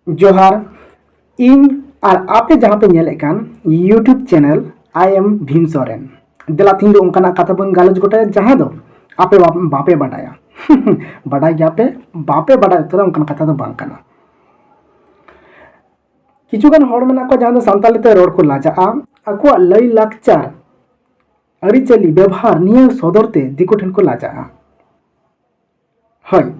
जोहार इन और आपे जहाँ पे नेले कान YouTube channel I am Bhim Soren देला तीन दो उनका कथा बन गालज गोटा जहाँ दो आपे बापे बाडाया बाडाय गया पे बापे बाडाय तो उनका कथा दो बांग काना किचुगान हॉर में ना को जहाँ दो संताली ते रोड को लाजा आको लई लाक्चार अरिचली व्यवहार निये सदरते दिको ठेन को लाजा हय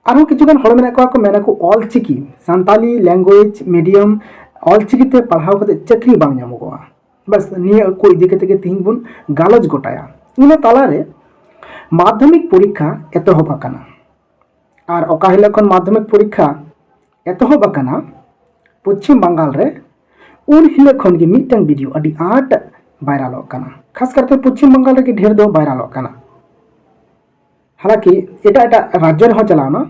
आरो किचुगान हॉर में ना को मेना को all Chiki Santali language medium all चिकी ते पढ़ाव कते चक्री बांग ᱧᱟᱢᱚᱜᱚᱜᱼᱟ बस निये को इदी कते के तिहिं बुन गालज गोटाया इन तालारे माध्यमिक परीक्षा एतहब आकाना और ओका हिला खन माध्यमिक परीक्षा एतहब आकाना पश्चिम बंगाल रे उन हिला खन गे मिटन वीडियो अडी आट वायरल काना खास करते पश्चिम बंगाल रे ढेर दो वायरल काना हालांकि एटा एटा राज्य रे हो चलावना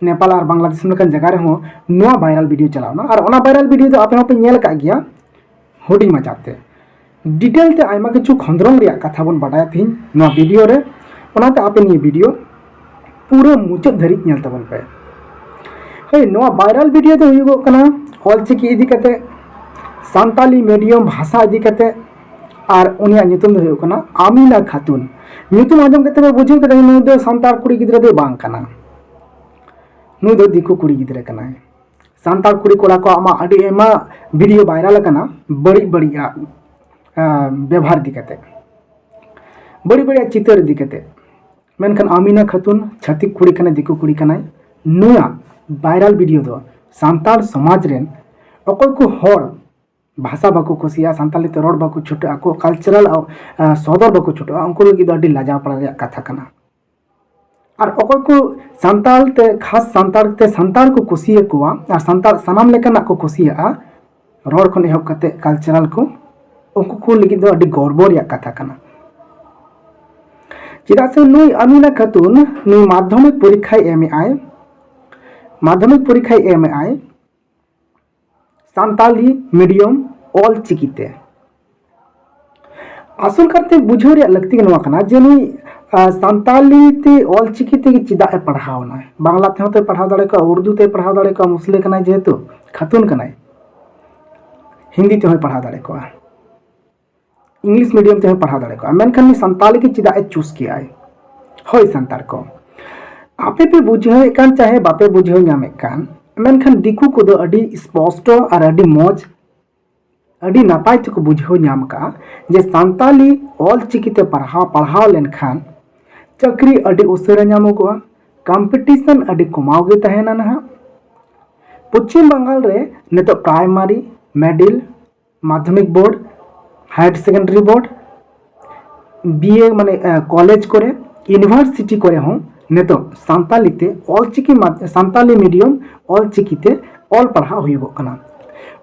नेपाल और बांग्लादेश लेकिन जगह रे हो नुआ वायरल वीडियो चलावना और ओना वायरल वीडियो तो आपे होपे नेल का गया हुडी मजाते डिटेल ते आयमा किछु खंद्रंग रिया कथा बन बाडाय थिन नुआ वीडियो रे ओनाते आपे नि वीडियो पूरा मुचाद धरि नेल तबन पे हे नुआ वायरल वीडियो तो हुइगो कना ऑल चिकी इदी कते संताली मीडियम भाषा इदी कते और उनिया नितुम दो कना आमीना खातून नितुम आजम कते बुझिन कते नु दो संताल कुड़ी गिदरा दो बांग कना नु दो दिकु कुड़ी गिदरा कना संताल कुड़ी कोड़ा को आमा अडी एमा वीडियो वायरल कना बड़ी बड़ी व्यवहार दिकते बड़ी बड़ी चित्र दिकते मेनखान आमीना खातून छातिक कुड़ी कना दिकु कुड़ी कना नुआ वायरल वीडियो दो संताल समाज रेन अकोय को होड़ भाषा बाको कुसिया संताली ते रोड बाको छुटे आको कल्चरल सदर बाको छुटे उनको लगी अडी लाजा पड़ा रे कथा कना और अकोय को संताल ते खास संताल को कुसिया कुआ और संताल सनाम लेकना को कुसिया रोड खन एहब कते कल्चरल को उनको को लगी दो अडी गौरव रे कथा कना चिदा से नुई अमीना खातून नुई माध्यमिक परीक्षा एम आई संताली मीडियम ऑल चिकीते आसल करते बुझो रे लगती कना जे नुई संताली ते ऑल चिकीते के चिदा ए पढ़ावना बांग्ला ते होते पढ़ाव दाड़े का उर्दू ते पढ़ाव दाड़े का मुस्लिम कना जेहेतु खातून कना हिंदी ते पढ़ाव दाड़े को इंग्लिश मीडियम ते पढ़ाव दाड़े को मेनखान संताली के चिदा ए चूज किया है होय संताल को आपे पे बुझे कान चाहे बापे बुझे नामे कान मेनखान दिकु को दो अडी स्पष्ट और अडी मौज अडी नापाय तक बुझे नाम का जे संताली ऑल चिकीते पढ़ाव लेनखान चक्री अडी उसरा नामोगोआ कंपटीशन अडी कमाव गे तहेना नहा पश्चिम बंगाल रे नेतो primary middle Madhyamik board higher secondary board BA माने कॉलेज करे यूनिवर्सिटी करे हो नेतो संताली ते ऑल चिकी संताली मीडियम ऑल चिकीते ऑल पढ़ा हुइगो कना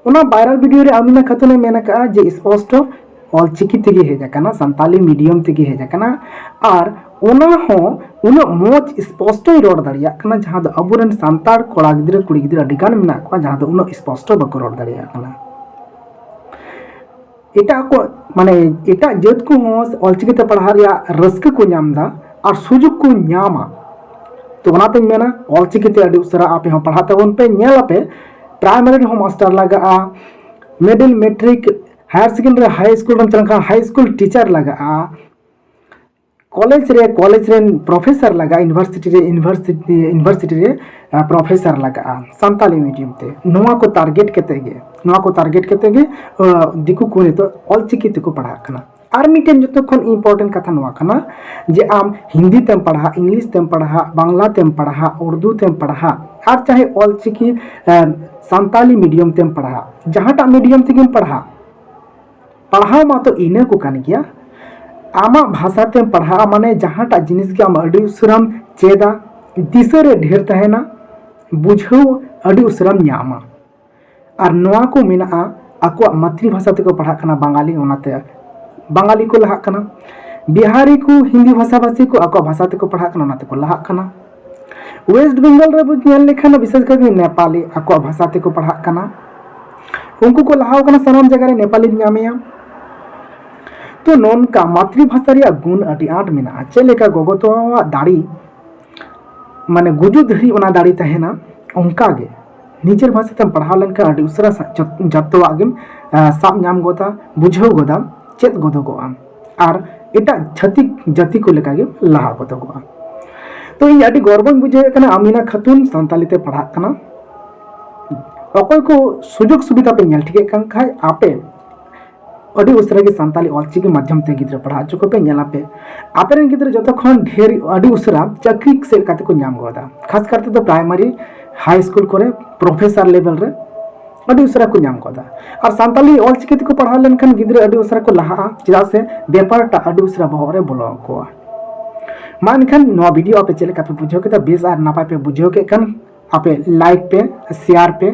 उना वायरल वीडियो रे आमिना खातून मेना का जे स्पष्ट ऑल चिकी तेगे हेजा कना संताली मीडियम तेगे हेजा कना और उना हो उना मोज स्पष्ट रोड दाड़िया कना जहां दो अबुरन संताल कोड़ा गिदरा कुड़ी गिदरा डिगान मेना को जहां दो उना स्पष्ट बको रोड दाड़िया कना एटा को माने एटा जत को हो ऑल चिकी ते पढ़ा रिया रस्क को नामदा और सुजुग को न्यामा तो बनाते मेना ऑल चिकी ते अडी उसरा आपे हो पढ़ाते उन पे नेला पे प्राइमरी हो मास्टर लगा middle matric higher secondary high school रन चलका हाई स्कूल टीचर लगा कॉलेज रे प्रोफेसर लगा यूनिवर्सिटी रे प्रोफेसर लगा संताली मीडियम ते नोआ को टारगेट केते गे दिकु को ने तो ऑल चिकी ते को पढ़ा कना और मिटेन जो खन इम्पोर्टेंट कथा नोआ कना जे आम हिंदी तेम पढ़ा इंग्लिश तेम पढ़ा बांग्ला तेम पढ़ा उर्दू तेम पढ़ा और चाहे ऑल चिकी संताली मीडियम तेम पढ़ा जहाँटा मीडियम तेम पढ़ा मा तो इने को कान गया आमा भाषा तेम पढ़ा माने जहाँटा जिनिस के आम अडी उसराम चेदा दिशा रे ढेर तहेना बुझो अडी उसराम न्यामा और नोआ को मेना आको मातृभाषा ते को पढ़ा कना बंगाली ओनाते बंगाली को लहा कना बिहारी को हिंदी भाषा भाषी को आको भाषा ते को पढ़ा कना ओनाते को लहा कना वेस्ट बंगाल रे बुझल लेखन विशेष करके नेपाली आको भाषा ते को पढ़ा कना उनको को लहाव कना सनाम जगह रे नेपाली नामेया तो नोन का मातृभाषा रे गुण अडी आट मेना चलेका गोगोतो दाड़ी माने गुजु धरी ओना दाड़ी तहेना उनका गे निजेर भाषाते पढ़ाव लेनखान आदि उसरा जतोवाग गेम साब नाम गोदा बुझाव गोदा चेद गोदोगोआ और एटा छातिक जाति को लेका गे लाहा गोदोगोआ। तो इन आदि गर्व बुझे कना आमिना खातून सानतालीते पढ़ा कना अकय को सुजोग सुविधा पे नेल ठिके कान खाय आपे अड़ी उसरा के सानताली ऑलचिकी माध्यम ते गिद्रा पढ़ा चुको पे नेला पे आपेरन गिद्रा जतो खन ढेर अड़ी उसरा चाकरी से काते को नाम गोदा खास करते तो प्राइमरी हाई स्कूल करे प्रोफेसर लेवल रे अड़ी उसरा को नाम गोदा और सानताली ऑलचिकी ते को पढ़ा लेन खान गिद्रा अड़ी उसरा को लाहा चिदा से व्यापार टा अड़ी उसरा बहरे बोलो को मानखान नो वीडियो आपे चले का पे बुझो के बेस और नापाय पे बुझो के कन आपे लाइक पे शेयर पे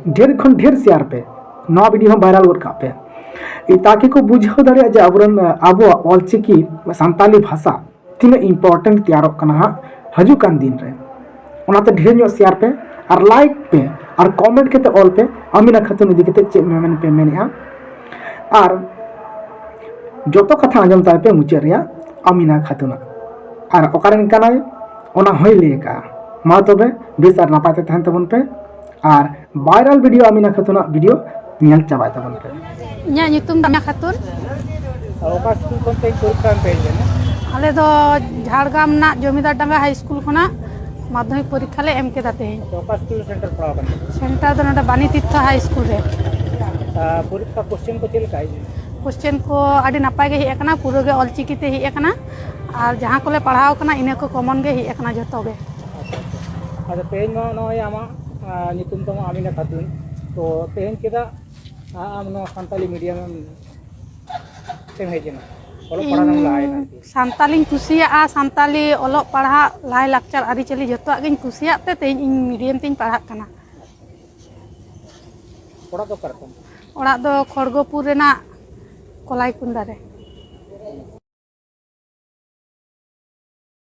ढेर खन ढेर शेयर पे नो वीडियो वायरल गोद का पे ताकि को बुझाव दाड़े जे आबरन आबो ऑलचिकी सानताली भाषा तीन इम्पोर्टेंट तैयार हजू कान दिन रे ओनाते ढेर नो शेयर पे और लाइक पे और कमेंट के ऑल पे आमिना खातून इदी के चे मेन पे मेनेआ और जोतो कथा आंजम ताय पे मुचे रिया आमिना खातून और ओकारेन कानाय ओना होय लेका मा तबे बेस और नापाते तहन तबन पे और वायरल वीडियो आमिना खातूना वीडियो नेल चाबाय तबन पे इᱧᱟᱹᱜ ᱧᱩᱛᱩᱢ ᱫᱚ ᱟᱢᱤᱱᱟ ᱠᱷᱟᱛᱩᱱ ᱚᱠᱟ ᱥᱠᱩᱞ ᱠᱷᱚᱱ ᱯᱮ ᱯᱚᱨᱤᱠᱠᱷᱟ ᱯᱮ ᱦᱮᱡ ᱞᱮᱱᱟ? ᱟᱞᱮ ᱫᱚ ᱡᱷᱟᱲᱜᱨᱟᱢ ᱨᱮᱱᱟᱜ ᱡᱚᱢᱤᱫᱟᱨ ᱰᱟᱸᱜᱟ ᱦᱟई ᱥᱠᱩᱞ ᱠᱷᱚᱱᱟᱜ ᱢᱟᱫᱽᱫᱷᱚᱢᱤᱠ ᱯᱚᱨᱤᱠᱠᱷᱟ ᱞᱮ ᱮᱢ ᱠᱮᱫᱟ ᱛᱮᱦᱮᱧ। ᱚᱠᱟ ᱥᱠᱩᱞ ᱥᱮᱱᱴᱟᱨ ᱯᱟᱲᱟᱣ ᱠᱟᱱᱟ? सेंटर ᱫᱚ ᱱᱚᱰᱮ ᱵᱟᱱᱤ ᱛᱤᱨᱛᱷᱚ हाई स्कूल ᱨᱮ। ᱯᱚᱨᱤᱠᱠᱷᱟ কোশ্চেন को चेल काई क्वेश्चन को आडी नापाय गे हेज अकना पूरा गे ऑलचिकी ते हेज अकना और जहां को ले पढ़ाव कना इने को कॉमन गे हेज अकना जतो गे। अच्छा तेहेन मा नय आमा नितुम तमा आमिना खातून तो तेहेन केदा आम नो सानताली मीडियम तेम हेजना ओलो पढ़ाना लायना सानताली कुसिया सानताली ओलो पढ़ा लाय लाक्चर आरिचली जतो गिन कुसिया ते तेहेन इन मीडियम तिन पढ़ा कना। ओड़ा तो करतम ओड़ा दो खड़गपुर रेना कोलाई कुंडा रे।